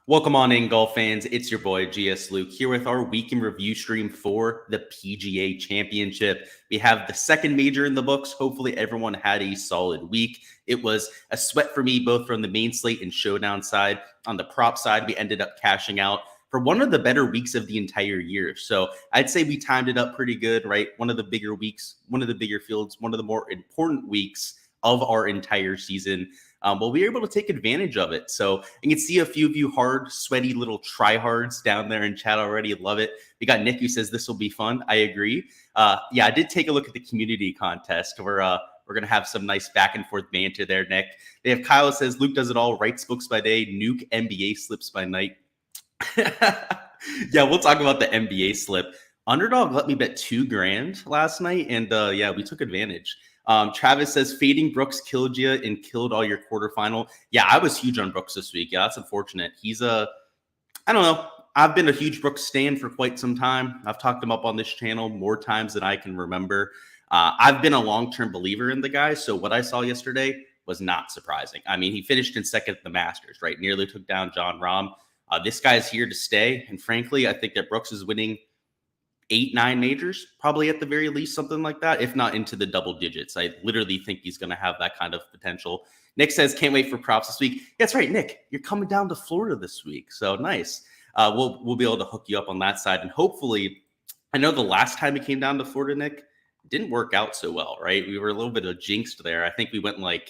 Welcome on in, golf fans. It's your boy Gsluke here with our week in review stream for the PGA Championship. We have the second major in the books. Hopefully everyone had a solid week. It was a sweat for me, both from the main slate and showdown side. On the prop side, we ended up cashing out for one of the better weeks of the entire year. So I'd say we timed it up pretty good, right? One of the bigger weeks, one of the bigger fields, one of the more important weeks of our entire season. But we were able to take advantage of it. So you can see a few of you hard, sweaty little tryhards down there in chat already. Love it. We got Nick who says this will be fun. I agree. Yeah, I did take a look at the community contest. We're going to have some nice back and forth banter there, Nick. They have Kyle says, Luke does it all, writes books by day, nuke NBA slips by night. Yeah, we'll talk about the NBA slip. Underdog let me bet $2,000 last night. And yeah, we took advantage. Travis says, fading Brooks killed you and killed all your quarterfinal. Yeah, I was huge on Brooks this week. Yeah, that's unfortunate. He's I don't know. I've been a huge Brooks stan for quite some time. I've talked him up on this channel more times than I can remember. I've been a long-term believer in the guy. So what I saw yesterday was not surprising. I mean, he finished in second at the Masters, right? Nearly took down Jon Rahm. This guy's here to stay. And frankly, I think that Brooks is winning 8-9 majors, probably at the very least, something like that, if not into the double digits. I literally think he's going to have that kind of potential. Nick says, can't wait for props this week. That's right, Nick. You're coming down to Florida this week. So nice. We'll be able to hook you up on that side. And hopefully, I know the last time we came down to Florida, Nick, it didn't work out so well, right? We were a little bit of jinxed there. I think we went I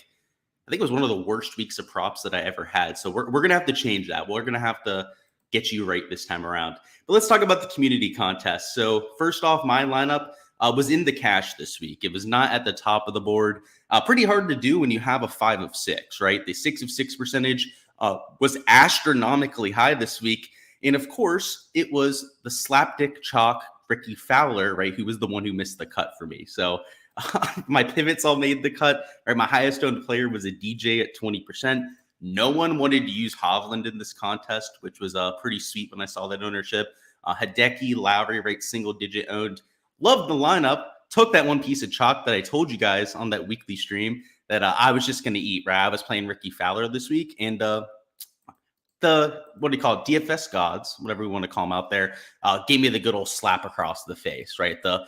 think it was one of the worst weeks of props that I ever had. So we're going to have to change that. We're going to have to get you right this time around. But let's talk about the community contest. So first off, my lineup was in the cash this week. It was not at the top of the board. Pretty hard to do when you have a 5 of 6, right? The 6 of 6 percentage was astronomically high this week. And of course, it was the slapdick chalk Ricky Fowler, right? Who was the one who missed the cut for me. So my pivots all made the cut. Right? My highest owned player was a DJ at 20%. No one wanted to use Hovland in this contest, which was pretty sweet when I saw that ownership. Hideki, Lowry, right, single digit owned. Loved the lineup. Took that one piece of chalk that I told you guys on that weekly stream that I was just going to eat, right? I was playing Ricky Fowler this week. And the, what do you call it? DFS gods, whatever we want to call them out there, gave me the good old slap across the face, right? The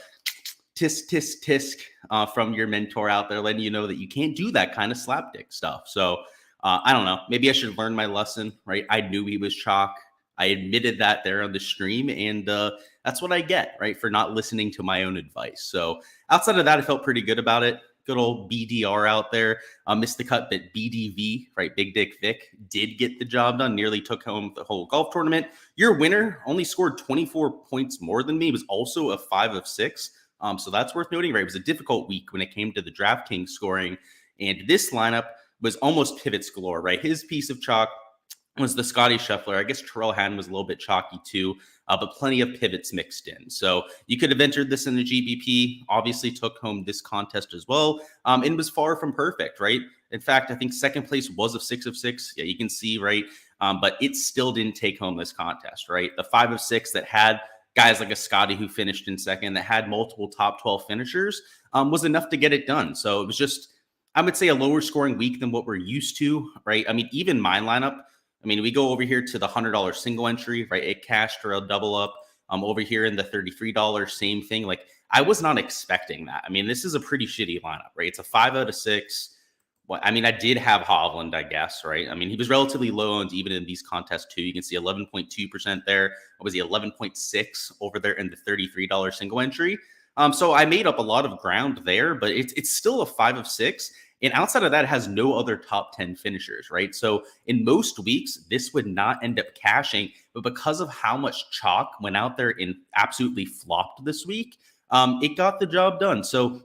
tisk, tisk, tisk from your mentor out there, letting you know that you can't do that kind of slapdick stuff. So, I don't know. Maybe I should learn my lesson, right? I knew he was chalk. I admitted that there on the stream, and that's what I get, right, for not listening to my own advice. So outside of that, I felt pretty good about it. Good old BDR out there. Missed the cut, but BDV, right, Big Dick Vic, did get the job done. Nearly took home the whole golf tournament. Your winner only scored 24 points more than me. It was also a 5 of 6. So that's worth noting, right? It was a difficult week when it came to the Draftkings scoring. And this lineup was almost pivots galore, right? His piece of chalk was the Scotty Scheffler. I guess Terrell Hatton was a little bit chalky too, but plenty of pivots mixed in. So you could have entered this in the GPP, obviously took home this contest as well, and was far from perfect, right? In fact, I think second place was a 6 of 6. Yeah, you can see, right? But it still didn't take home this contest, right? The 5 of 6 that had guys like a Scotty who finished in second, that had multiple top 12 finishers, was enough to get it done. So it was just, I would say, a lower scoring week than what we're used to, right? I mean, even my lineup, I mean, we go over here to the $100 single entry, right? It cashed for a double up. Over here in the $33, same thing. Like, I was not expecting that. I mean, this is a pretty shitty lineup, right? It's a 5 out of 6. Well, I mean, I did have Hovland, I guess, right? I mean, he was relatively low owned even in these contests too. You can see 11.2% there. What was he, 11.6 over there in the $33 single entry? So I made up a lot of ground there, but it's still a 5 of 6. And outside of that, it has no other top 10 finishers, right? So in most weeks, this would not end up cashing, but because of how much chalk went out there and absolutely flopped this week, it got the job done. So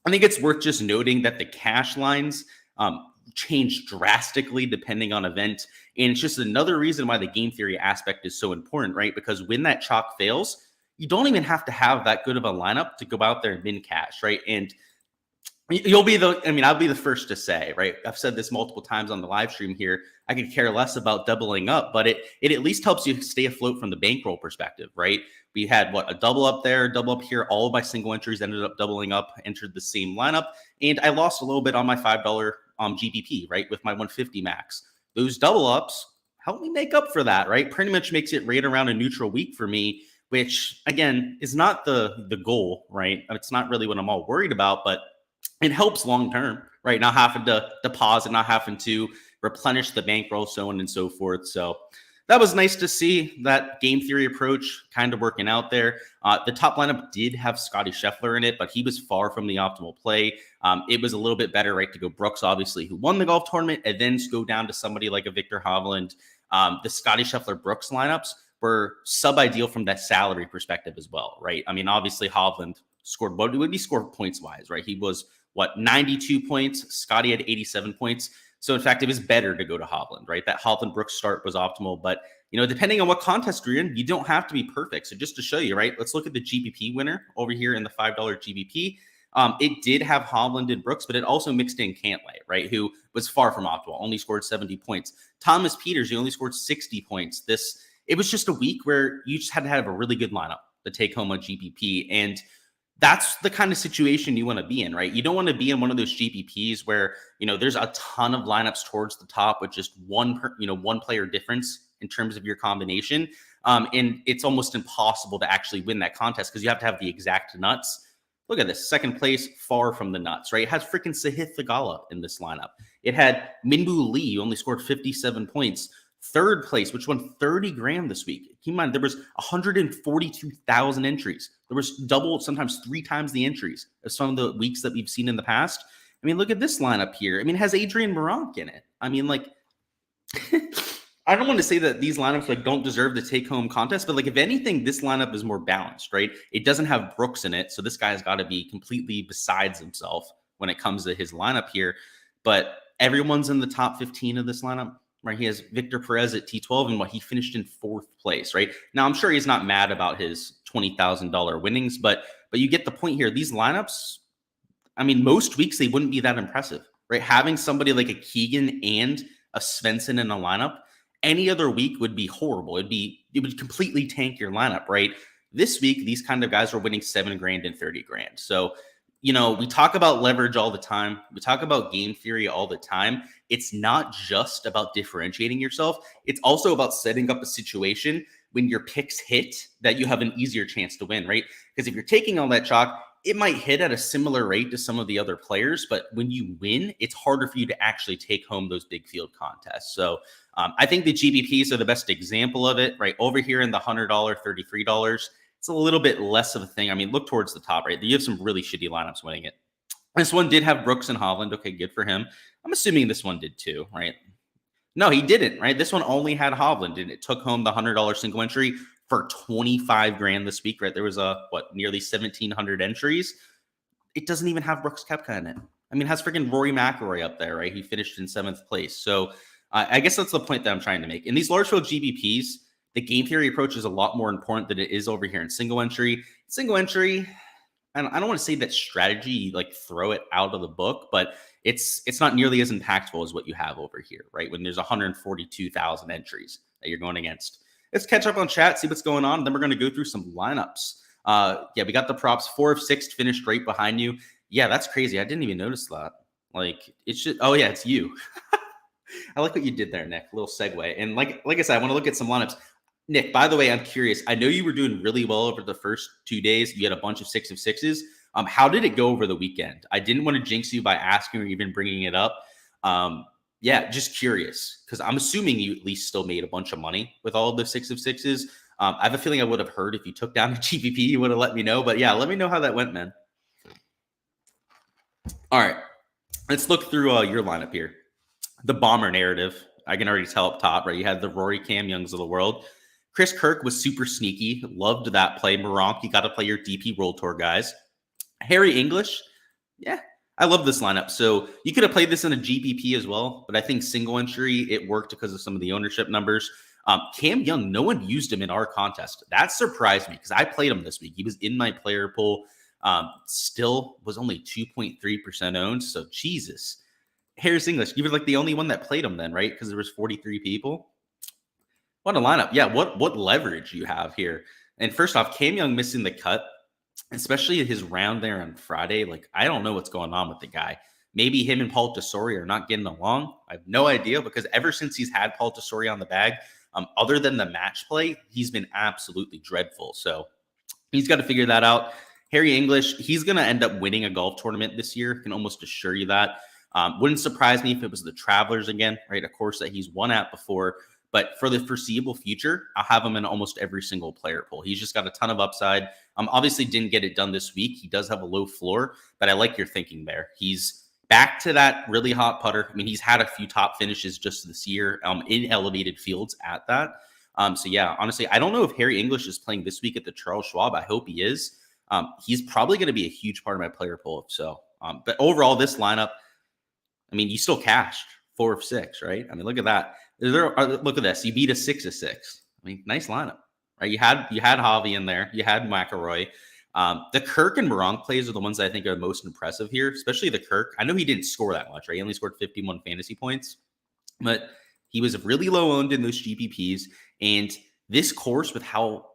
I think it's worth just noting that the cash lines change drastically depending on event. And it's just another reason why the game theory aspect is so important, right? Because when that chalk fails, you don't even have to have that good of a lineup to go out there and win cash, right? And I'll be the first to say, right? I've said this multiple times on the live stream here. I could care less about doubling up, but it at least helps you stay afloat from the bankroll perspective, right? We had a double up there, double up here. All of my single entries ended up doubling up, entered the same lineup, and I lost a little bit on my $5 GPP, right, with my 150 max. Those double ups help me make up for that, right? Pretty much makes it right around a neutral week for me, which again is not the goal, right? It's not really what I'm all worried about, but it helps long term, right? Not having to deposit, not having to replenish the bankroll, so on and so forth. So that was nice to see that game theory approach kind of working out there. The top lineup did have Scotty Scheffler in it, but he was far from the optimal play. It was a little bit better, right, to go Brooks, obviously, who won the golf tournament, and then go down to somebody like a Victor Hovland. The Scotty Scheffler Brooks lineups were sub-ideal from that salary perspective as well, right? I mean, obviously, Hovland scored what would be scored points-wise, right? He was, 92 points? Scotty had 87 points. So, in fact, it was better to go to Hovland, right? That Hovland-Brooks start was optimal. But, depending on what contest you're in, you don't have to be perfect. So just to show you, right, let's look at the GPP winner over here in the $5 GPP. It did have Hovland and Brooks, but it also mixed in Cantlay, right, who was far from optimal, only scored 70 points. Thomas Peters, he only scored 60 points. It was just a week where you just had to have a really good lineup to take home a GPP. And that's the kind of situation you want to be in, right? You don't want to be in one of those GPPs where, there's a ton of lineups towards the top with just one player difference in terms of your combination. And it's almost impossible to actually win that contest because you have to have the exact nuts. Look at this, second place, far from the nuts, right? It has freaking Sahith Theegala in this lineup. It had Minwoo Lee, who only scored 57 points. Third place, which won 30 grand this week. Keep in mind, there was 142,000 entries. There was double, sometimes 3 times the entries of some of the weeks that we've seen in the past. I mean, look at this lineup here. I mean, it has Adrian Moronk in it. I mean, like, I don't want to say that these lineups don't deserve the take-home contest, but if anything, this lineup is more balanced, right? It doesn't have Brooks in it, so this guy's got to be completely besides himself when it comes to his lineup here. But everyone's in the top 15 of this lineup. Right, he has Victor Perez at T12, and he finished in 4th place. Right now, I'm sure he's not mad about his $20,000 winnings, but you get the point here. These lineups, I mean, most weeks they wouldn't be that impressive, right? Having somebody like a Keegan and a Svensson in a lineup, any other week would be horrible. It would completely tank your lineup, right? This week, these kind of guys were winning 7 grand and 30 grand. So, we talk about leverage all the time. We talk about game theory all the time. It's not just about differentiating yourself. It's also about setting up a situation when your picks hit that you have an easier chance to win, right? Because if you're taking all that chalk, it might hit at a similar rate to some of the other players, but when you win, it's harder for you to actually take home those big field contests. So I think the GPPs are the best example of it, right? Over here in the $100, $33, it's a little bit less of a thing. I mean, look towards the top, right? You have some really shitty lineups winning it. This one did have Brooks and Hovland. Okay, good for him. I'm assuming this one did too, right? No, he didn't, right? This one only had Hovland, and it took home the $100 single entry for 25 grand this week, right? There was nearly 1,700 entries. It doesn't even have Brooks Koepka in it. I mean, it has freaking Rory McIlroy up there, right? He finished in 7th place. So I guess that's the point that I'm trying to make. In these large field GBPs, the game theory approach is a lot more important than it is over here in single entry. Single entry, and I don't want to say that strategy, throw it out of the book, but it's not nearly as impactful as what you have over here, right? When there's 142,000 entries that you're going against. Let's catch up on chat, see what's going on. Then we're going to go through some lineups. We got the props. 4 of 6 finished right behind you. Yeah, that's crazy. I didn't even notice that. It's you. I like what you did there, Nick. A little segue. And like I said, I want to look at some lineups. Nick, by the way, I'm curious. I know you were doing really well over the first 2 days. You had a bunch of 6 of 6s. How did it go over the weekend? I didn't want to jinx you by asking or even bringing it up. Just curious, because I'm assuming you at least still made a bunch of money with all of the 6 of 6s. I have a feeling I would have heard if you took down a GPP, you would have let me know. But yeah, let me know how that went, man. All right, let's look through your lineup here. The bomber narrative, I can already tell up top, right? You had the Rory Cam Youngs of the world. Chris Kirk was super sneaky. Loved that play. Moronk, you got to play your DP World Tour guys. Harry English, yeah, I love this lineup. So you could have played this in a GPP as well, but I think single entry, it worked because of some of the ownership numbers. Cam Young, no one used him in our contest. That surprised me because I played him this week. He was in my player pool. Still was only 2.3% owned. So Jesus. Harris English, you were the only one that played him then, right? Because there was 43 people. What a lineup. Yeah, what leverage you have here. And first off, Cam Young missing the cut, especially his round there on Friday. I don't know what's going on with the guy. maybe him and Paul Tesori are not getting along. I have no idea, because ever since he's had Paul Tesori on the bag, other than the match play, he's been absolutely dreadful. So he's got to figure that out. Harry English, he's going to end up winning a golf tournament this year. I can almost assure you that. Wouldn't surprise me if it was the Travelers again, right? A course that he's won at before. But for the foreseeable future, I'll have him in almost every single player pool. He's just got a ton of upside. Obviously didn't get it done this week. He does have a low floor, but I like your thinking there. He's back to that really hot putter. I mean, he's had a few top finishes just this year in elevated fields at that. So yeah, honestly, I don't know if Harry English is playing this week at the Charles Schwab. I hope he is. He's probably going to be a huge part of my player pool. So, but overall, this lineup, I mean, you still cashed 4 of 6, right? I mean, look at that. Look at this. You beat a 6 of 6. I mean, nice lineup, right? You had Javi in there. You had McIlroy. The Kirk and Morong plays are the ones that I think are most impressive here, especially the Kirk. I know he didn't score that much, right? He only scored 51 fantasy points, but he was really low owned in those GPPs. And this course, with how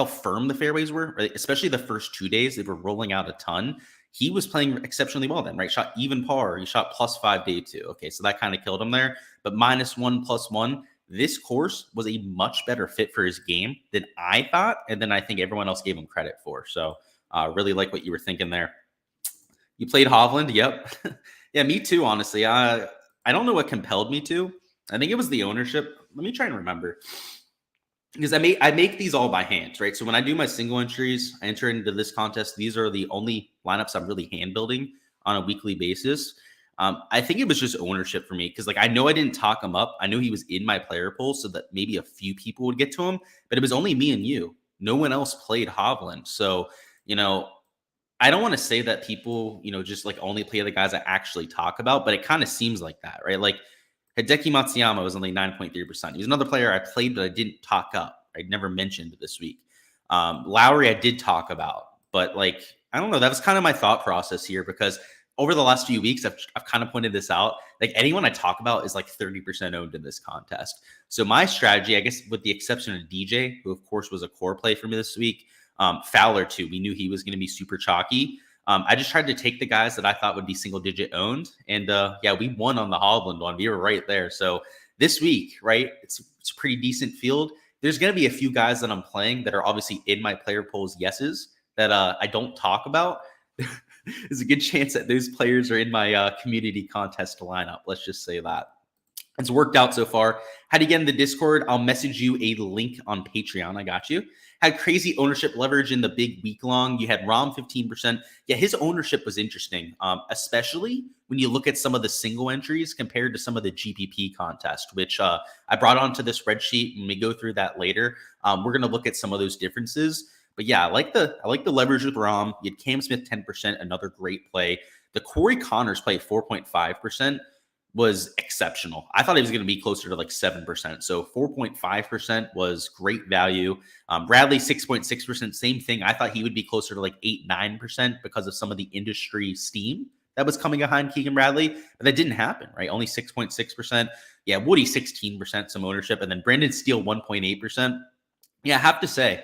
firm the fairways were, right? Especially the first 2 days, they were rolling out a ton. He was playing exceptionally well then, right? Shot even par. He shot +5 day 2. Okay, so that kind of killed him there. But -1, +1. This course was a much better fit for his game than I thought, and then I think everyone else gave him credit for. So really like what you were thinking there. You played Hovland? Yep. Yeah, me too, honestly. I don't know what compelled me to. I think it was the ownership. Let me try and remember. Because I make these all by hand, right? So when I do my single entries, I enter into this contest. These are the only lineups I'm really hand building on a weekly basis. I think it was just ownership for me, because I know I didn't talk him up. I knew he was in my player pool, so that maybe a few people would get to him, but it was only me and you. No one else played Hovland. So, I don't want to say that people, just only play the guys I actually talk about, but it kind of seems like that, right? Hideki Matsuyama was only 9.3%. He was another player I played, but I didn't talk up. I never mentioned this week. Lowry, I did talk about, but I don't know. That was kind of my thought process here, because over the last few weeks, I've kind of pointed this out. Anyone I talk about is 30% owned in this contest. So my strategy, I guess, with the exception of DJ, who of course was a core play for me this week, Fowler too. We knew he was going to be super chalky. I just tried to take the guys that I thought would be single digit owned. And yeah, we won on the Hovland one. We were right there. So this week, right, it's a pretty decent field. There's going to be a few guys that I'm playing that are obviously in my player polls yeses that I don't talk about. There's a good chance that those players are in my community contest lineup. Let's just say that. It's worked out so far. How to get in the Discord? I'll message you a link on Patreon. I got you. Had crazy ownership leverage in the big week long. You had Rom 15%. Yeah, his ownership was interesting, especially when you look at some of the single entries compared to some of the GPP contest, which I brought onto this spreadsheet. When we go through that later, we're going to look at some of those differences. But yeah, I like the leverage with Rom. You had Cam Smith 10%, another great play. The Corey Connors play 4.5%. was exceptional. I thought he was going to be closer to 7%. So 4.5% was great value. Bradley, 6.6%, same thing. I thought he would be closer to 8-9% because of some of the industry steam that was coming behind Keegan Bradley, but that didn't happen, right? Only 6.6%. Yeah, Woody, 16%, some ownership. And then Brendan Steele, 1.8%. Yeah, I have to say,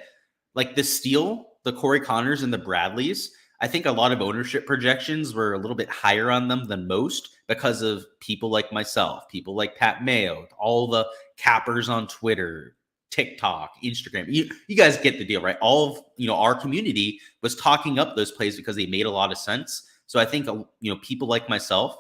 the Steele, the Corey Connors, and the Bradleys, I think a lot of ownership projections were a little bit higher on them than most because of people like myself, people like Pat Mayo, all the cappers on Twitter, TikTok, Instagram. You guys get the deal, right? All of our community was talking up those plays because they made a lot of sense. So I think people like myself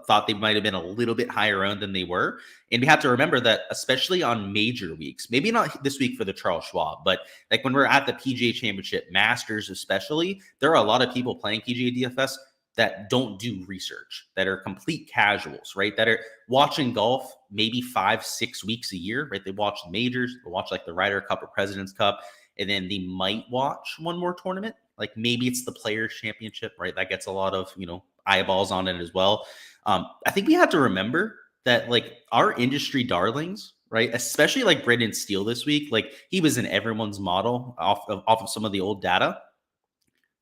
thought they might have been a little bit higher owned than they were. And we have to remember that, especially on major weeks, maybe not this week for the Charles Schwab, but when we're at the PGA Championship, Masters especially, there are a lot of people playing PGA DFS that don't do research, that are complete casuals, right? That are watching golf maybe 5-6 weeks a year, right? They watch the majors, they watch the Ryder Cup or President's Cup, and then they might watch one more tournament. Maybe it's the Players Championship, right? That gets a lot of, eyeballs on it as well. I think we have to remember that our industry darlings, right? Especially Brendan Steele this week, he was in everyone's model off of some of the old data.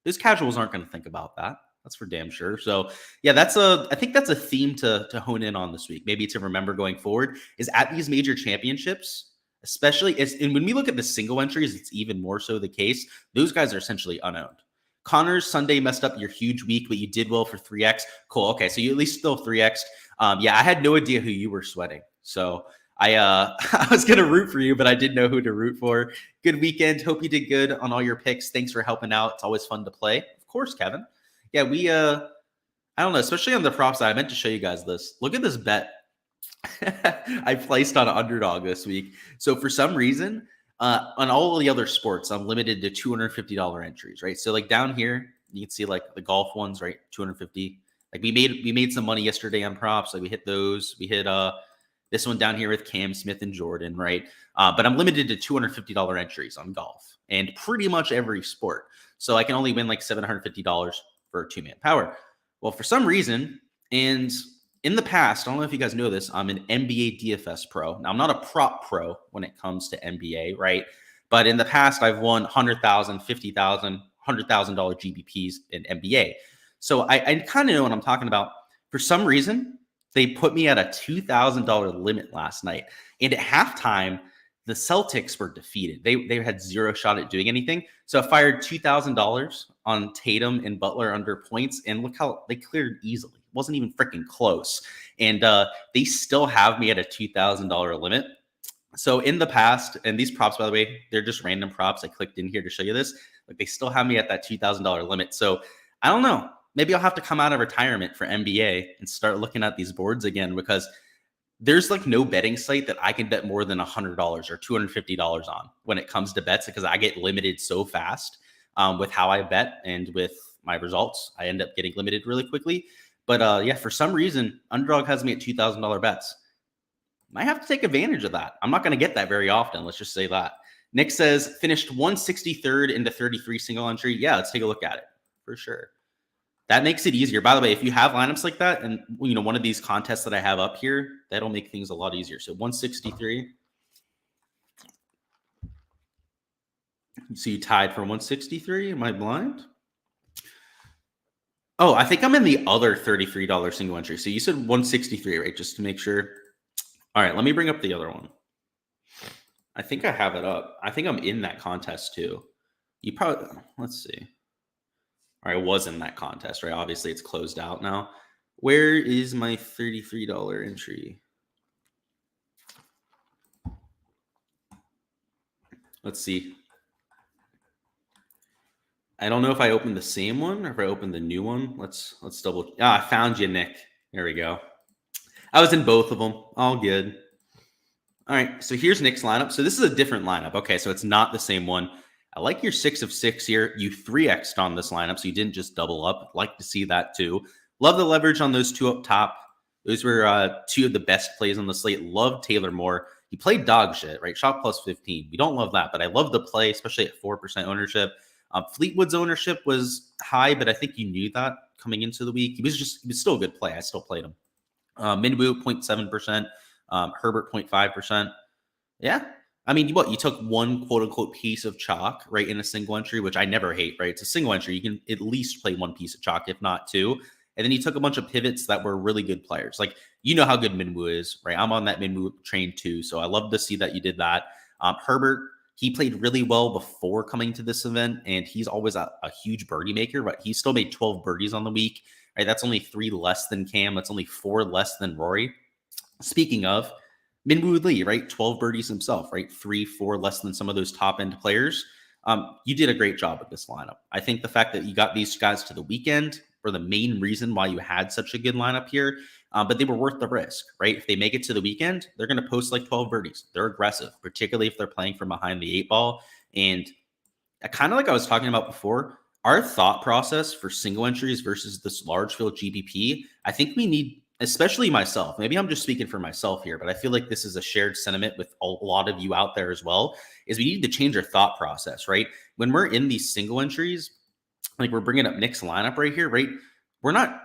Those casuals aren't going to think about that. That's for damn sure. So yeah, I think that's a theme to hone in on this week. Maybe to remember going forward is at these major championships, especially and when we look at the single entries, it's even more so the case. Those guys are essentially unowned. Connor's Sunday messed up your huge week, but you did well for 3x. Cool. Okay, so you at least still 3x. Yeah, I had no idea who you were sweating. So I I was gonna root for you, but I didn't know who to root for. Good weekend. Hope you did good on all your picks. Thanks for helping out. It's always fun to play. Of course, Kevin. Yeah, we I don't know, especially on the prop side. I meant to show you guys this. Look at this bet I placed on Underdog this week. So for some reason, on all of the other sports, I'm limited to $250 entries, right? So like down here, you can see like the golf ones, right? 250. Like we made some money yesterday on props. Like we hit those. We hit this one down here with Cam Smith and Jordan, right? But I'm limited to $250 entries on golf and pretty much every sport. So I can only win like $750 for a 2-man power. Well, for some reason, and in the past, I don't know if you guys know this, I'm an NBA DFS pro. Now, I'm not a prop pro when it comes to NBA, right? But in the past, I've won $100,000, $50,000, $100,000 GPPs in NBA. So I kind of know what I'm talking about. For some reason, they put me at a $2,000 limit last night. And at halftime, the Celtics were defeated. They had zero shot at doing anything. So I fired $2,000 on Tatum and Butler under points. And look how they cleared easily. It wasn't even freaking close. And they still have me at a $2,000 limit. So in the past, and these props, by the way, they're just random props. I clicked in here to show you this. Like they still have me at that $2,000 limit. So I don't know. Maybe I'll have to come out of retirement for NBA and start looking at these boards again, because there's like no betting site that I can bet more than $100 or $250 on when it comes to bets, because I get limited so fast with how I bet and with my results. I end up getting limited really quickly. But yeah, for some reason, Underdog has me at $2,000 bets. Might have to take advantage of that. I'm not going to get that very often. Let's just say that. Nick says, finished 163rd into 33 single entry. Yeah, let's take a look at it for sure. That makes it easier. By the way, if you have lineups like that and, you know, one of these contests that I have up here, that'll make things a lot easier. So 163. So you tied for 163. Am I blind? Oh, I think I'm in the other $33 single entry. So you said 163, right? Just to make sure. All right, let me bring up the other one. I think I have it up. I think I'm in that contest too. You probably, let's see. Or I was in that contest, right? Obviously, it's closed out now. Where is my $33 entry? Let's see. I don't know if I opened the same one or if I opened the new one. Let's double. I found you, Nick. There we go. I was in both of them. All good. All right, so here's Nick's lineup. So this is a different lineup. Okay, so it's not the same one. I like your 6 of 6 here. You 3x'd on this lineup, so you didn't just double up. Like to see that too. Love the leverage on those two up top. Those were two of the best plays on the slate. Love Taylor Moore. He played dog shit, right? Shot plus 15. We don't love that, but I love the play, especially at 4% ownership. Fleetwood's ownership was high, but I think you knew that coming into the week. He was still a good play. I still played him. Minwoo 0.7%. Herbert 0.5%. Yeah. I mean, you took one quote unquote piece of chalk, right, in a single entry, which I never hate, right? It's a single entry. You can at least play one piece of chalk, if not two. And then you took a bunch of pivots that were really good players. Like, you know how good Minwoo is, right? I'm on that Minwoo train too. So I love to see that you did that. Herbert, he played really well before coming to this event, and he's always a huge birdie maker, but he still made 12 birdies on the week, right? That's only 3 less than Cam. That's only 4 less than Rory. Speaking of, Minwoo Lee, right? 12 birdies himself, right? 3, 4 less than some of those top end players. You did a great job with this lineup. I think the fact that you got these guys to the weekend were the main reason why you had such a good lineup here. But they were worth the risk, right? If they make it to the weekend, they're going to post like 12 birdies. They're aggressive, particularly if they're playing from behind the 8 ball. And kind of like I was talking about before, our thought process for single entries versus this large field GPP, I think we need, especially myself, maybe I'm just speaking for myself here, but I feel like this is a shared sentiment with a lot of you out there as well, is we need to change our thought process, right? When we're in these single entries, like we're bringing up Nick's lineup right here, right? We're not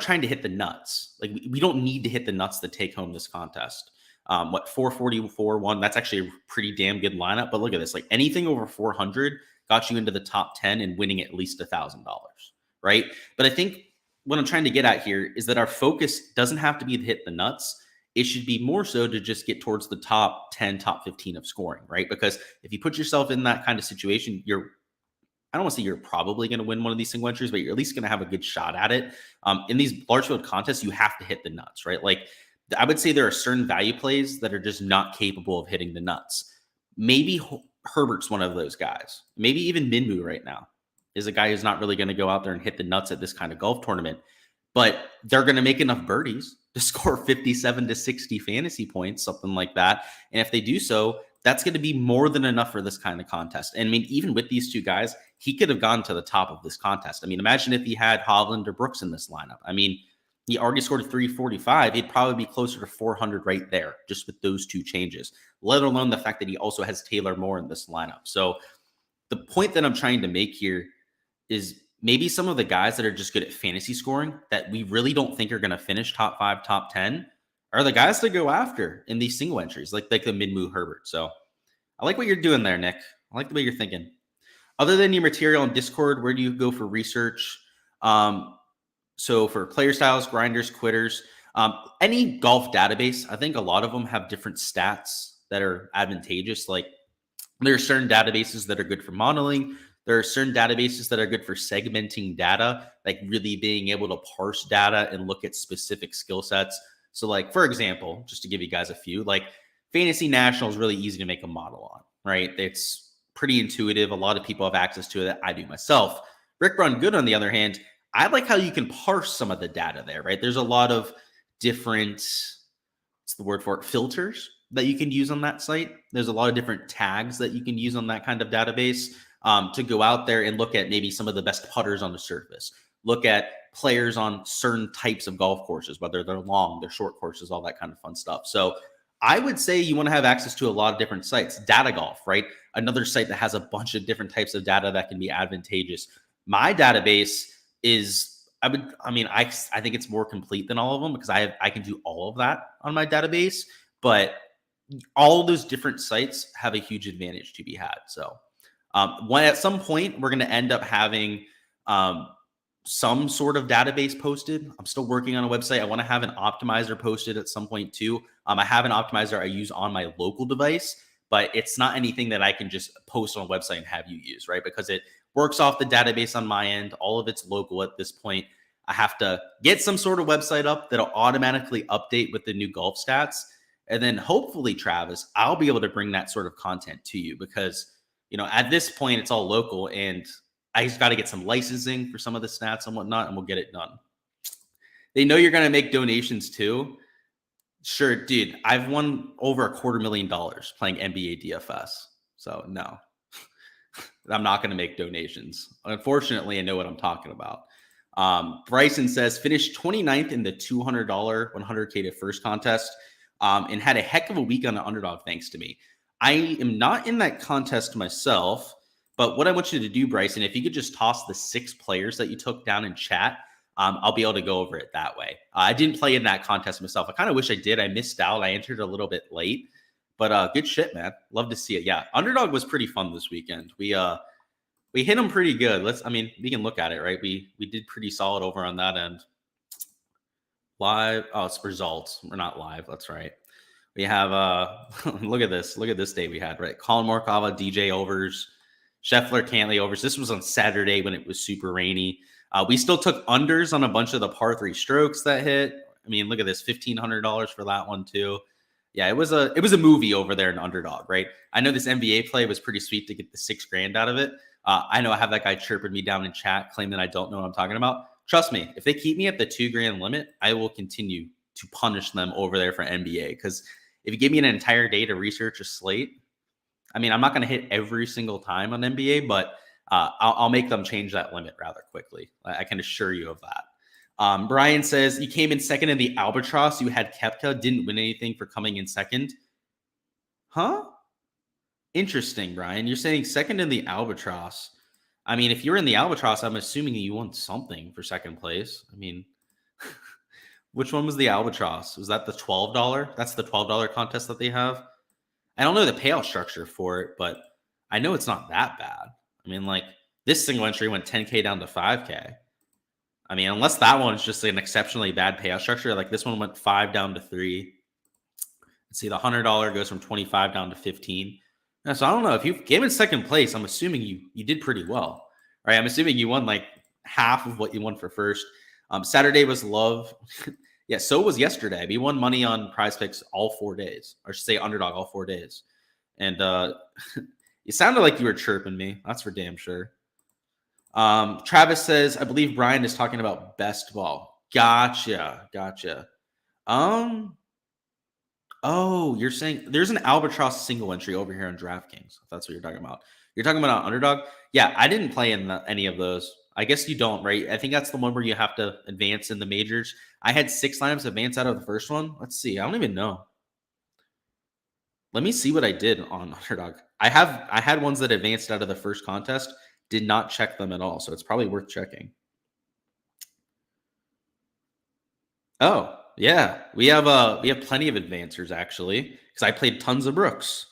trying to hit the nuts. Like we don't need to hit the nuts to take home this contest. 444 1, that's actually a pretty damn good lineup. But look at this, like anything over 400 got you into the top 10 and winning at least $1,000, right? But I think what I'm trying to get at here is that our focus doesn't have to be to hit the nuts. It should be more so to just get towards the top 10, top 15 of scoring, right? Because if you put yourself in that kind of situation, you're I don't want to say you're probably going to win one of these single entries, but you're at least going to have a good shot at it. In these large field contests, you have to hit the nuts, right? Like I would say there are certain value plays that are just not capable of hitting the nuts. Maybe Herbert's one of those guys. Maybe even Minwoo right now is a guy who's not really going to go out there and hit the nuts at this kind of golf tournament, but they're going to make enough birdies to score 57 to 60 fantasy points, something like that. And if they do so, that's going to be more than enough for this kind of contest. And I mean, even with these two guys, he could have gone to the top of this contest. I mean, imagine if he had Hovland or Brooks in this lineup. I mean, he already scored a 345. He'd probably be closer to 400 right there, just with those two changes, let alone the fact that he also has Taylor Moore in this lineup. So the point that I'm trying to make here is maybe some of the guys that are just good at fantasy scoring that we really don't think are going to finish top 5, top 10 are the guys to go after in these single entries, like the Minwoo Herbert. So I like what you're doing there, Nick. I like the way you're thinking. Other than your material on Discord, where do you go for research? So for player styles, grinders, quitters, any golf database, I think a lot of them have different stats that are advantageous. Like there are certain databases that are good for modeling. There are certain databases that are good for segmenting data, like really being able to parse data and look at specific skill sets. So like, for example, just to give you guys a few, like Fantasy National is really easy to make a model on, right? It's pretty intuitive. A lot of people have access to it. I do myself. Rick Run Good, on the other hand, I like how you can parse some of the data there, right? There's a lot of different, what's the word for it, filters that you can use on that site. There's a lot of different tags that you can use on that kind of database to go out there and look at maybe some of the best putters on the surface. Look at players on certain types of golf courses, whether they're long, they're short courses, all that kind of fun stuff. So I would say you want to have access to a lot of different sites. Data Golf, right? Another site that has a bunch of different types of data that can be advantageous. My database is, I think it's more complete than all of them because I can do all of that on my database, but all of those different sites have a huge advantage to be had. So when at some point we're going to end up having some sort of database posted. I'm still working on a website. I want to have an optimizer posted at some point too. I have an optimizer I use on my local device, but it's not anything that I can just post on a website and have you use, right? Because it works off the database on my end. All of it's local at this point. I have to get some sort of website up that'll automatically update with the new golf stats. And then hopefully, Travis, I'll be able to bring that sort of content to you because, at this point, it's all local and I just got to get some licensing for some of the stats and whatnot, and we'll get it done. They know you're going to make donations too. Sure, dude. I've won over $250,000 playing NBA DFS. So no, I'm not going to make donations. Unfortunately, I know what I'm talking about. Bryson says, finished 29th in the $200 100K to first contest and had a heck of a week on the Underdog thanks to me. I am not in that contest myself. But what I want you to do, Bryson, if you could just toss the 6 players that you took down in chat, I'll be able to go over it that way. I didn't play in that contest myself. I kind of wish I did. I missed out. I entered a little bit late, but good shit, man. Love to see it. Yeah, Underdog was pretty fun this weekend. We hit them pretty good. We can look at it, right? We did pretty solid over on that end. Live, it's results. We're not live. That's right. We have look at this. Look at this day we had, right? Colin Morikawa, DJ overs. Scheffler, Cantley overs. This was on Saturday when it was super rainy. We still took unders on a bunch of the par 3 strokes that hit. I mean, look at this, $1,500 for that one too. Yeah, it was a movie over there in Underdog, right? I know this NBA play was pretty sweet to get the $6,000 out of it. I know I have that guy chirping me down in chat, claiming I don't know what I'm talking about. Trust me, if they keep me at the $2,000 limit, I will continue to punish them over there for NBA. Because if you give me an entire day to research a slate, I mean, I'm not going to hit every single time on NBA, but I'll make them change that limit rather quickly. I can assure you of that. Brian says, you came in second in the Albatross. You had Koepka, didn't win anything for coming in second. Huh? Interesting, Brian. You're saying second in the Albatross. I mean, if you're in the Albatross, I'm assuming you won something for second place. I mean, which one was the Albatross? Was that the $12? That's the $12 contest that they have? I don't know the payout structure for it, but I know it's not that bad. I mean, like this single entry went 10K down to 5K. I mean, unless that one's just an exceptionally bad payout structure, like this one went 5 down to 3. Let's see, the $100 goes from 25 down to 15. So I don't know if you came in second place. I'm assuming you did pretty well. right, I'm assuming you won like half of what you won for first. Saturday was love. Yeah, so was yesterday. We won money on Prize Picks all 4 days, or I should say Underdog all 4 days. And it sounded like you were chirping me. That's for damn sure. Travis says, I believe Brian is talking about best ball. Gotcha. Oh, you're saying there's an albatross single entry over here on Draftkings. If that's what you're talking about. You're talking about Underdog? Yeah, I didn't play in any of those. I guess you don't, right? I think that's the one where you have to advance in the majors. I had 6 lineups advance out of the first one. Let's see. I don't even know. Let me see what I did on Underdog. I had ones that advanced out of the first contest. Did not check them at all, so it's probably worth checking. Oh, yeah. We have plenty of advancers actually, because I played tons of Brooks.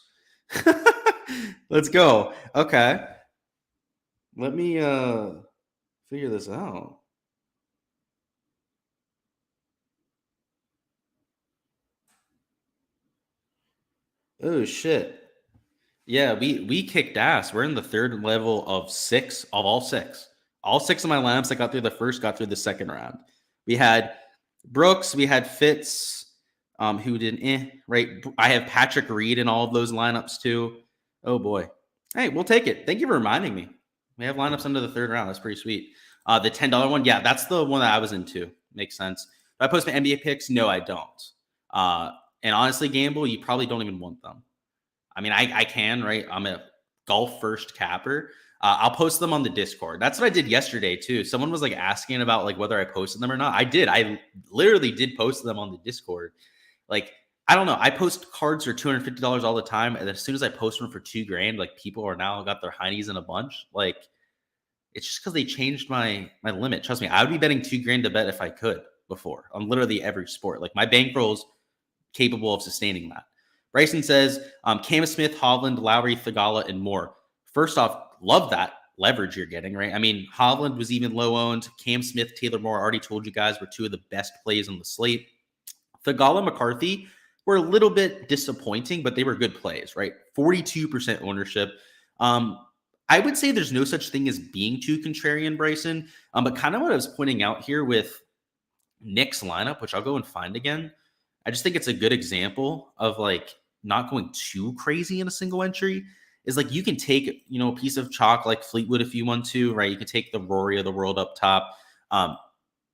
Let's go. Okay. Let me figure this out. Oh shit. Yeah, we kicked ass. We're in the 3rd level of 6 of all 6. All 6 of my lineups that got through the first got through the second round. We had Brooks, we had Fitz, who did right. I have Patrick Reed in all of those lineups too. Oh boy. Hey, we'll take it. Thank you for reminding me. We have lineups under the 3rd round. That's pretty sweet. The $10 one, yeah, that's the one that I was into. Makes sense. Do I post my NBA picks? No, I don't. And honestly, Gamble, you probably don't even want them. I mean, I can, right? I'm a golf first capper. I'll post them on the Discord. That's what I did yesterday too. Someone was like asking about like whether I posted them or not. I did. I literally did post them on the Discord. Like, I don't know. I post cards for $250 all the time, and as soon as I post one for $2,000, like people are now got their heinies in a bunch. Like, it's just because they changed my limit. Trust me, I would be betting $2,000 to bet if I could before on literally every sport. Like my bankroll's capable of sustaining that. Bryson says, Cam Smith, Hovland, Lowry, Thagala, and more. First off, love that leverage you're getting, right? I mean, Hovland was even low owned. Cam Smith, Taylor Moore, already told you guys, were 2 of the best plays on the slate. Thagala, McCarthy were a little bit disappointing, but they were good plays, right? 42% ownership. I would say there's no such thing as being too contrarian, Bryson. But kind of what I was pointing out here with Nick's lineup, which I'll go and find again, I just think it's a good example of like not going too crazy in a single entry. Is like you can take, a piece of chalk like Fleetwood if you want to, right? You can take the Rory of the world up top.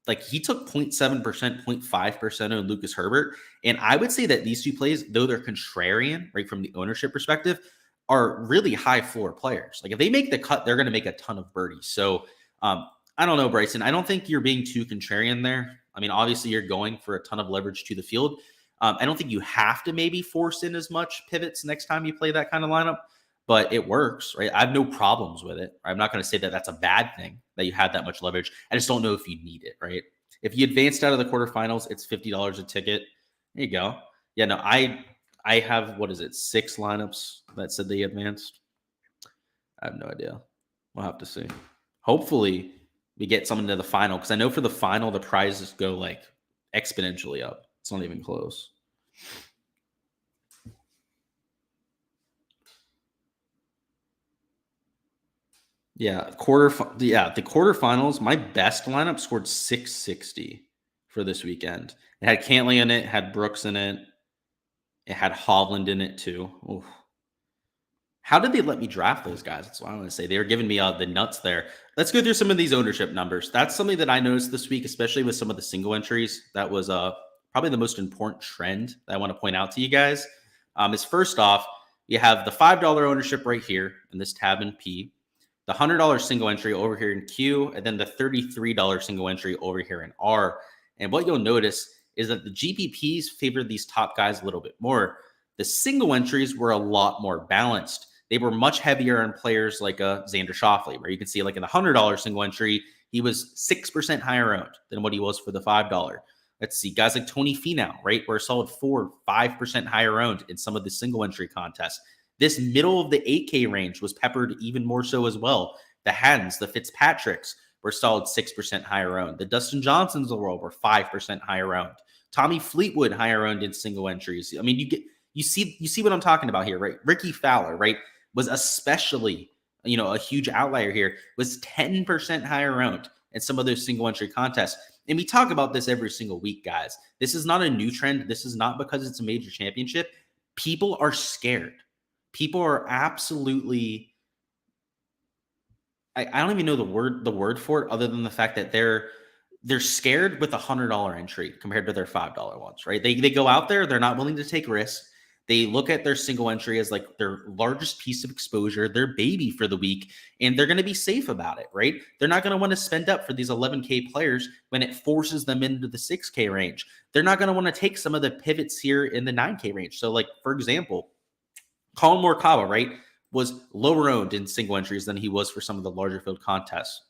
Like he took 0.7%, 0.5% on Lucas Herbert. And I would say that these 2 plays, though they're contrarian, right, from the ownership perspective, are really high floor players. Like if they make the cut, they're going to make a ton of birdies. So I don't know, Bryson. I don't think you're being too contrarian there. I mean, obviously you're going for a ton of leverage to the field. I don't think you have to maybe force in as much pivots next time you play that kind of lineup, but it works, right? I have no problems with it. I'm not going to say that that's a bad thing that you had that much leverage. I just don't know if you need it, right? If you advanced out of the quarterfinals, it's $50 a ticket. There you go. Yeah, no, I have, 6 lineups that said they advanced. I have no idea. We'll have to see. Hopefully we get someone to the final, because I know for the final, the prizes go like exponentially up. It's not even close. Yeah, the quarterfinals, my best lineup scored 660 for this weekend. It had Cantley in it, had Brooks in it. It had Hovland in it too. Oof. How did they let me draft those guys? That's what I want to say. They were giving me the nuts there. Let's go through some of these ownership numbers. That's something that I noticed this week, especially with some of the single entries. That was probably the most important trend that I want to point out to you guys. Is first off, you have the $5 ownership right here in this tab in P, the $100 single entry over here in Q, and then the $33 single entry over here in R. And what you'll notice is that the GPPs favored these top guys a little bit more. The single entries were a lot more balanced. They were much heavier on players like Xander Schauffele, where you can see like in the $100 single entry, he was 6% higher owned than what he was for the $5. Let's see, guys like Tony Finau, right, were a solid 4-5% higher owned in some of the single entry contests. This middle of the 8K range was peppered even more so as well. The Haddons, the Fitzpatricks were solid 6% higher owned. The Dustin Johnsons of the world were 5% higher owned. Tommy Fleetwood higher owned in single entries. I mean, you see what I'm talking about here, right? Ricky Fowler, right, was especially a huge outlier here, was 10% higher owned in some of those single entry contests. And we talk about this every single week, guys. This is not a new trend. This is not because it's a major championship. People are scared. People are absolutely, I don't even know the word for it, other than the fact that they're scared with a $100 entry compared to their $5 ones, right? They go out there, they're not willing to take risks. They look at their single entry as like their largest piece of exposure, their baby for the week, and they're going to be safe about it, right? They're not going to want to spend up for these 11K players when it forces them into the 6K range. They're not going to want to take some of the pivots here in the 9K range. So, like, for example, Colin Morikawa, right, was lower owned in single entries than he was for some of the larger field contests.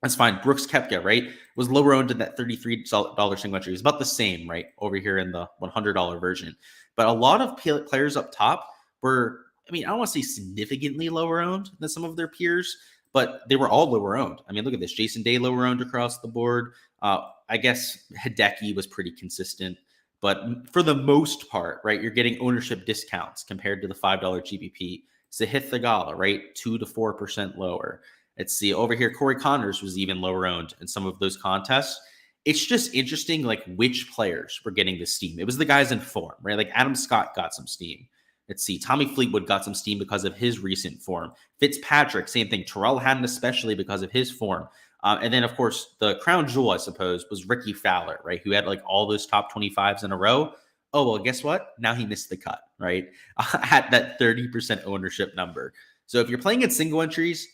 That's fine. Brooks Koepka, right, was lower owned in that $33 single entry. It's about the same, right, over here in the $100 version. But a lot of players up top were, I don't want to say significantly lower owned than some of their peers, but they were all lower owned. Look at this. Jason Day lower owned across the board. I guess Hideki was pretty consistent. But for the most part, right, you're getting ownership discounts compared to the $5 GPP. Sahith Theegala, right, 2 to 4% lower. Let's see, over here, Corey Connors was even lower owned in some of those contests. It's just interesting, like, which players were getting the steam. It was the guys in form, right? Like Adam Scott got some steam. Let's see, Tommy Fleetwood got some steam because of his recent form. Fitzpatrick, same thing. Terrell Hatton, especially because of his form. And then, of course, the crown jewel, I suppose, was Ricky Fowler, right? Who had like all those top 25s in a row. Oh, well, guess what? Now he missed the cut, right? At that 30% ownership number. So if you're playing in single entries,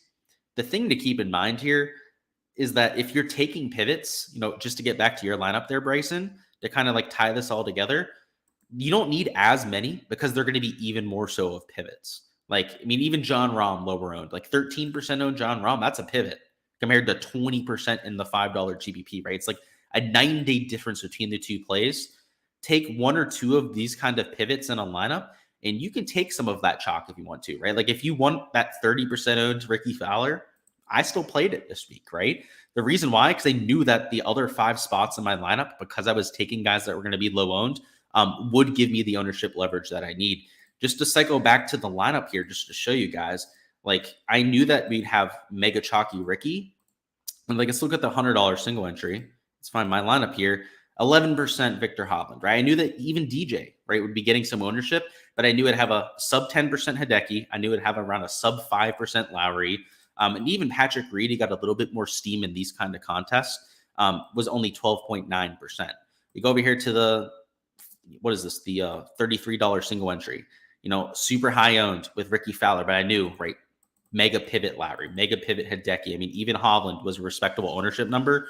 the thing to keep in mind here is that if you're taking pivots, just to get back to your lineup there, Bryson, to kind of like tie this all together, you don't need as many because they're going to be even more so of pivots. Like, even John Rahm lower owned, like 13% owned John Rahm, that's a pivot compared to 20% in the $5 GPP, right? It's like a 9-day difference between the two plays. Take one or two of these kind of pivots in a lineup, and you can take some of that chalk if you want to, right? Like if you want that 30% owned Ricky Fowler, I still played it this week, right? The reason why, because I knew that the other 5 spots in my lineup, because I was taking guys that were going to be low owned, would give me the ownership leverage that I need. Just to cycle back to the lineup here, just to show you guys, like I knew that we'd have mega chalky Ricky. And like, let's look at the $100 single entry. Let's find my lineup here. 11% Victor Hovland, right? I knew that even DJ, right, would be getting some ownership, but I knew it'd have a sub 10% Hideki. I knew it'd have around a sub 5% Lowry. And even Patrick Reed, he got a little bit more steam in these kind of contests, was only 12.9%. We go over here to the, what is this? The $33 single entry, super high owned with Ricky Fowler, but I knew, right, mega pivot Lowry, mega pivot Hideki. Even Hovland was a respectable ownership number.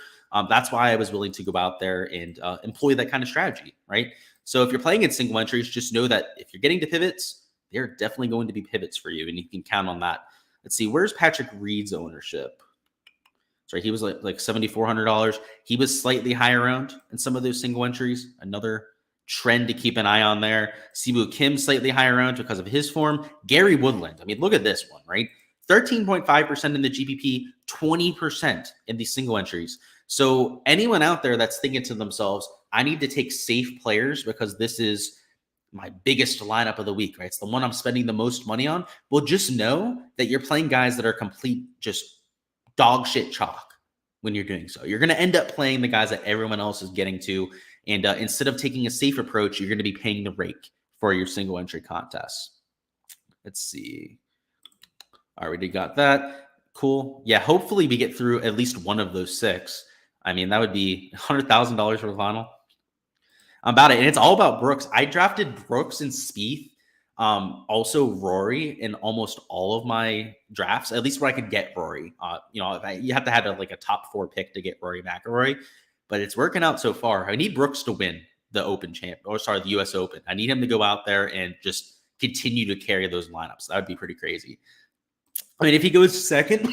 That's why I was willing to go out there and employ that kind of strategy, right? So if you're playing in single entries, just know that if you're getting to pivots, they're definitely going to be pivots for you, and you can count on that. Let's see, where's Patrick Reed's ownership? Sorry, he was like $7,400. He was slightly higher owned in some of those single entries. Another trend to keep an eye on there. Siwoo Kim slightly higher owned because of his form. Gary Woodland, look at this one, right? 13.5% in the GPP, 20% in the single entries. So anyone out there that's thinking to themselves, I need to take safe players because this is my biggest lineup of the week, right? It's the one I'm spending the most money on. Well, just know that you're playing guys that are complete just dog shit chalk when you're doing so. You're going to end up playing the guys that everyone else is getting to. And instead of taking a safe approach, you're going to be paying the rake for your single entry contests. Let's see. I already got that. Cool. Yeah, hopefully we get through at least one of those 6. That would be $100,000 for the final. About it. And it's all about Brooks. I drafted Brooks and Spieth, also Rory in almost all of my drafts, at least where I could get Rory. You have to have a top 4 pick to get Rory McIlroy, but it's working out so far. I need Brooks to win the the US Open. I need him to go out there and just continue to carry those lineups. That would be pretty crazy. If he goes second,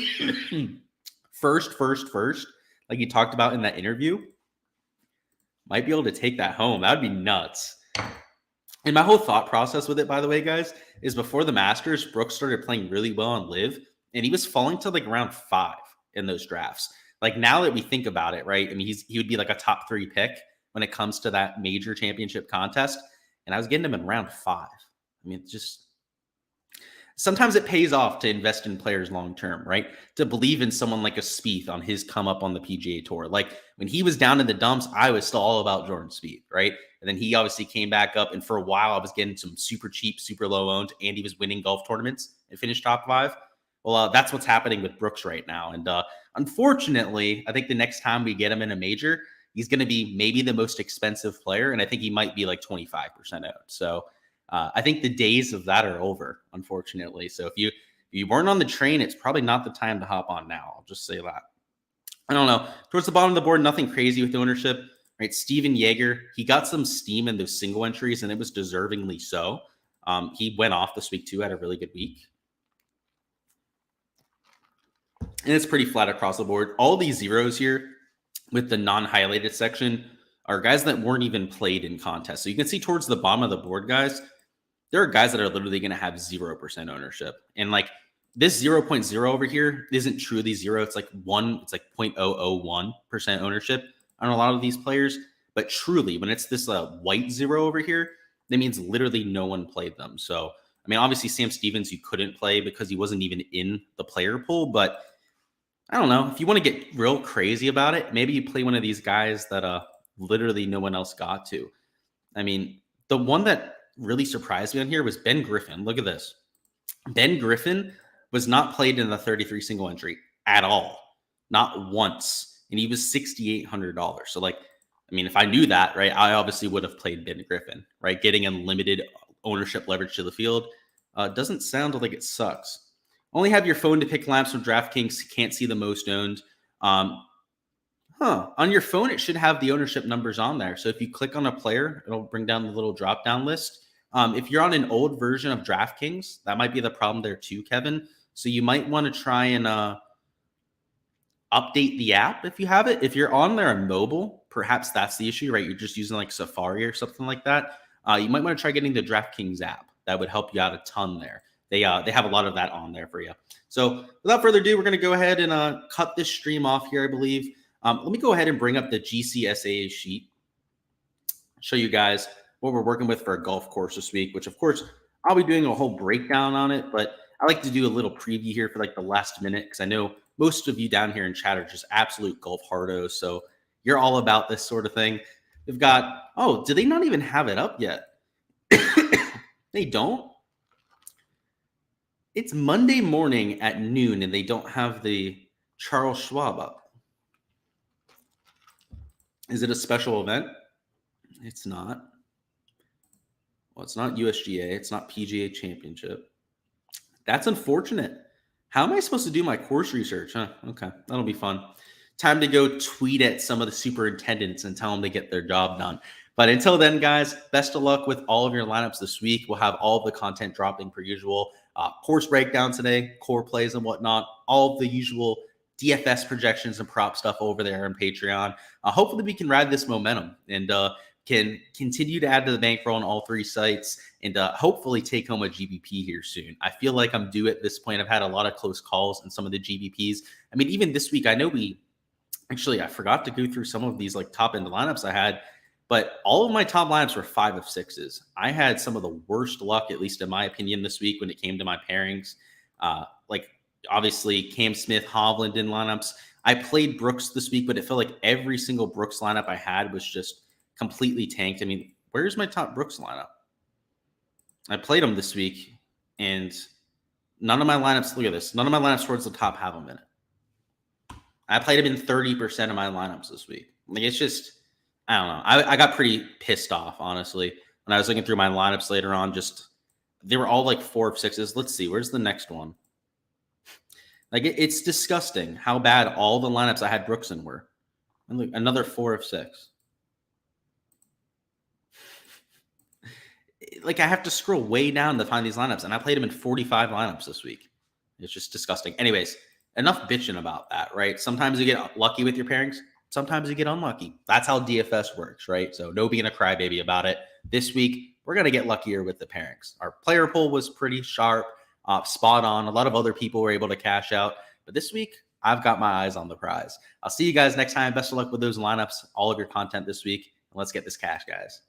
first, like you talked about in that interview, might be able to take that home. That would be nuts. And my whole thought process with it, by the way, guys, is before the Masters, Brooks started playing really well on Live, and he was falling to round 5 in those drafts. Like, now that we think about it, right? He would be like a top 3 pick when it comes to that major championship contest, and I was getting him in round 5. sometimes it pays off to invest in players long term, right? To believe in someone like a Spieth on his come up on the PGA Tour. Like when he was down in the dumps, I was still all about Jordan Spieth, right? And then he obviously came back up, and for a while I was getting some super cheap, super low owned, and he was winning golf tournaments and finished top 5. Well, that's what's happening with Brooks right now. And unfortunately, I think the next time we get him in a major, he's going to be maybe the most expensive player, and I think he might be like 25% owned. So I think the days of that are over, unfortunately. So if you weren't on the train, it's probably not the time to hop on now. I'll just say that. I don't know. Towards the bottom of the board, nothing crazy with ownership, right? Steven Yeager, he got some steam in those single entries, and it was deservingly so. He went off this week too, had a really good week. And it's pretty flat across the board. All these zeros here with the non-highlighted section are guys that weren't even played in contests. So you can see towards the bottom of the board, guys, there are guys that are literally going to have 0% ownership. And like this 0.0 over here isn't truly zero. It's like 0.001% ownership on a lot of these players. But truly, when it's this white zero over here, that means literally no one played them. So, I mean, obviously Sam Stevens, you couldn't play because he wasn't even in the player pool. But I don't know. If you want to get real crazy about it, maybe you play one of these guys that literally no one else got to. I mean, the one that really surprised me on here was Ben Griffin. Look at this. Ben Griffin was not played in the 33 single entry at all. Not once. And he was $6,800. So like, I mean, if I knew that, right, I obviously would have played Ben Griffin, right? Getting unlimited ownership leverage to the field doesn't sound like it sucks. Only have your phone to pick lamps from DraftKings. Can't see the most owned. On your phone, it should have the ownership numbers on there. So if you click on a player, it'll bring down the little drop-down list. If you're on an old version of DraftKings, that might be the problem there too, Kevin. So you might want to try and update the app if you have it. If you're on there on mobile, perhaps that's the issue, right? You're just using like Safari or something like that. You might want to try getting the DraftKings app. That would help you out a ton there. They have a lot of that on there for you. So without further ado, we're going to go ahead and cut this stream off here, I believe. Let me go ahead and bring up the GCSAA sheet. Show you guys what we're working with for a golf course this week, which of course I'll be doing a whole breakdown on it, but I like to do a little preview here for like the last minute because I know most of you down here in chat are just absolute golf hardos. So you're all about this sort of thing. We've got, oh, do they not even have it up yet? They don't? It's Monday morning at noon and they don't have the Charles Schwab up. Is it a special event? It's not. Well, it's not USGA. It's not PGA Championship. That's unfortunate. How am I supposed to do my course research? Huh? Okay, that'll be fun. Time to go tweet at some of the superintendents and tell them to get their job done. But until then, guys, best of luck with all of your lineups this week. We'll have all of the content dropping per usual. Course breakdown today, core plays and whatnot, all of the usual DFS projections and prop stuff over there on Patreon. Hopefully we can ride this momentum and can continue to add to the bankroll on all 3 sites and hopefully take home a GPP here soon. I feel like I'm due at this point. I've had a lot of close calls in some of the GPPs. I mean, even this week, I know I forgot to go through some of these like top end lineups I had, but all of my top lineups were 5 of 6s. I had some of the worst luck, at least in my opinion, this week when it came to my pairings. Like obviously Cam Smith, Hovland in lineups. I played Brooks this week, but it felt like every single Brooks lineup I had was just completely tanked. I mean, where's my top Brooks lineup? I played him this week, and none of my lineups, look at this, none of my lineups towards the top have him in it. I played him in 30% of my lineups this week. Like, it's just, I don't know. I got pretty pissed off, honestly, when I was looking through my lineups later on. Just, they were all like 4 of 6s. Let's see, where's the next one? Like, it's disgusting how bad all the lineups I had Brooks in were. And look, another 4 of 6. Like, I have to scroll way down to find these lineups, and I played them in 45 lineups this week. It's just disgusting. Anyways, enough bitching about that, right? Sometimes you get lucky with your pairings. Sometimes you get unlucky. That's how DFS works, right? So no being a crybaby about it. This week, we're going to get luckier with the pairings. Our player pool was pretty sharp, spot on. A lot of other people were able to cash out. But this week, I've got my eyes on the prize. I'll see you guys next time. Best of luck with those lineups, all of your content this week. And let's get this cash, guys.